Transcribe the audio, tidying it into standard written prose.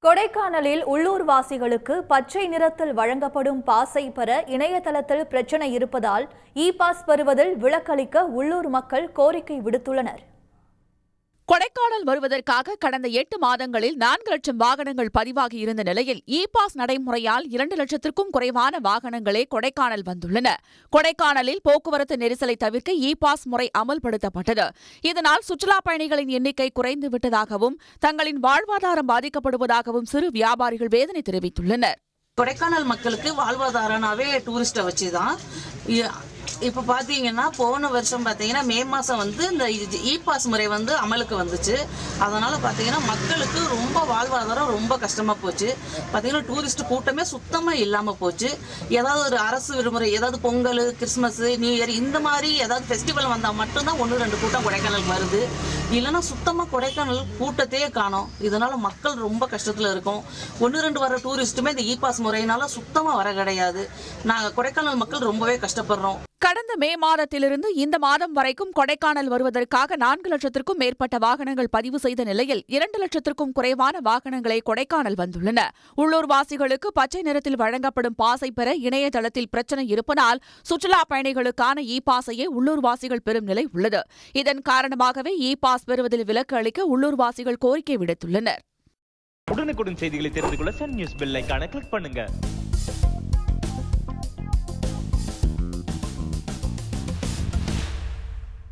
கொடைக்கானலில் உள்ளூர்வாசிகளுக்கு பச்சை நிறத்தில் வழங்கப்படும் பாஸை பெற இணையதளத்தில் பிரச்சினை இருப்பதால் இ பாஸ் பெறுவதில் விலக்களிக்க உள்ளூர் மக்கள் கோரிக்கை விடுத்துள்ளனர். கொடைக்கானல் வருவதற்காக கடந்த 8 மாதங்களில் 4 லட்சம் வாகனங்கள் பதிவாகி இருந்த நிலையில் இ பாஸ் நடைமுறையால் 2 லட்சத்திற்கும் குறைவான வாகனங்களே கொடைக்கானல் வந்துள்ளன. கொடைக்கானலில் போக்குவரத்து நெரிசலை தவிர்க்க இ பாஸ் முறை அமல்படுத்தப்பட்டது. இதனால் சுற்றுலா பயணிகளின் எண்ணிக்கை குறைந்து விட்டதாகவும் தங்களின் வாழ்வாதாரம் பாதிக்கப்படுவதாகவும் சிறு வியாபாரிகள் வேதனை தெரிவித்துள்ளனர். கொடைக்கானல் மக்களுக்கு வாழ்வாதாரனாவே டூரிஸ்ட்டை வச்சுதான். இப்போ பார்த்தீங்கன்னா போன வருஷம் பார்த்தீங்கன்னா மே மாதம் இந்த இ பாஸ் முறை அமலுக்கு வந்துச்சு. அதனால் பார்த்தீங்கன்னா மக்களுக்கு ரொம்ப வாழ்வாதாரம் ரொம்ப கஷ்டமாக போச்சு. பார்த்தீங்கன்னா டூரிஸ்ட் கூட்டமே சுத்தமாக இல்லாமல் போச்சு. ஏதாவது ஒரு அரசு விடுமுறை, ஏதாவது பொங்கல், கிறிஸ்மஸ், நியூ இயர் இந்த மாதிரி ஏதாவது ஃபெஸ்டிவல் வந்தால் மட்டும்தான் 1-2 கூட்டம் கொடைக்கானல் வருது. இல்லைன்னா சுத்தமாக கொடைக்கானல் கூட்டத்தையே காணோம். இதனால் மக்கள் ரொம்ப கஷ்டத்தில் இருக்கும். 1-2 வர டூரிஸ்ட்டுமே இந்த இ பாஸ் முறையினால சுத்தமாக வர கிடையாது. நாங்கள் கொடைக்கானல் மக்கள் ரொம்பவே கஷ்டப்படுறோம். கடந்த மே மாதத்திலிருந்து இந்த மாதம் வரைக்கும் கொடைக்கானல் வருவதற்காக 4 லட்சத்திற்கும் மேற்பட்ட வாகனங்கள் பதிவு செய்த நிலையில் 2 லட்சத்திற்கும் குறைவான வாகனங்களே கொடைக்கானல் வந்துள்ளன. உள்ளூர்வாசிகளுக்கு பச்சை நிறத்தில் வழங்கப்படும் பாஸை பெற இணையதளத்தில் பிரச்சினை இருப்பதால் சுற்றுலா பயணிகளுக்கான இ பாஸையே உள்ளூர்வாசிகள் பெறும் நிலை உள்ளது. இதன் காரணமாகவே இ பாஸ் பெறுவதில் விலக்கு அளிக்க உள்ளூர்வாசிகள் கோரிக்கை விடுத்துள்ளனர். உடனுக்குடன் செய்திகளை தெரிந்து கொள்ள சன் நியூஸ் பெல் ஐகானை கிளிக் பண்ணுங்க.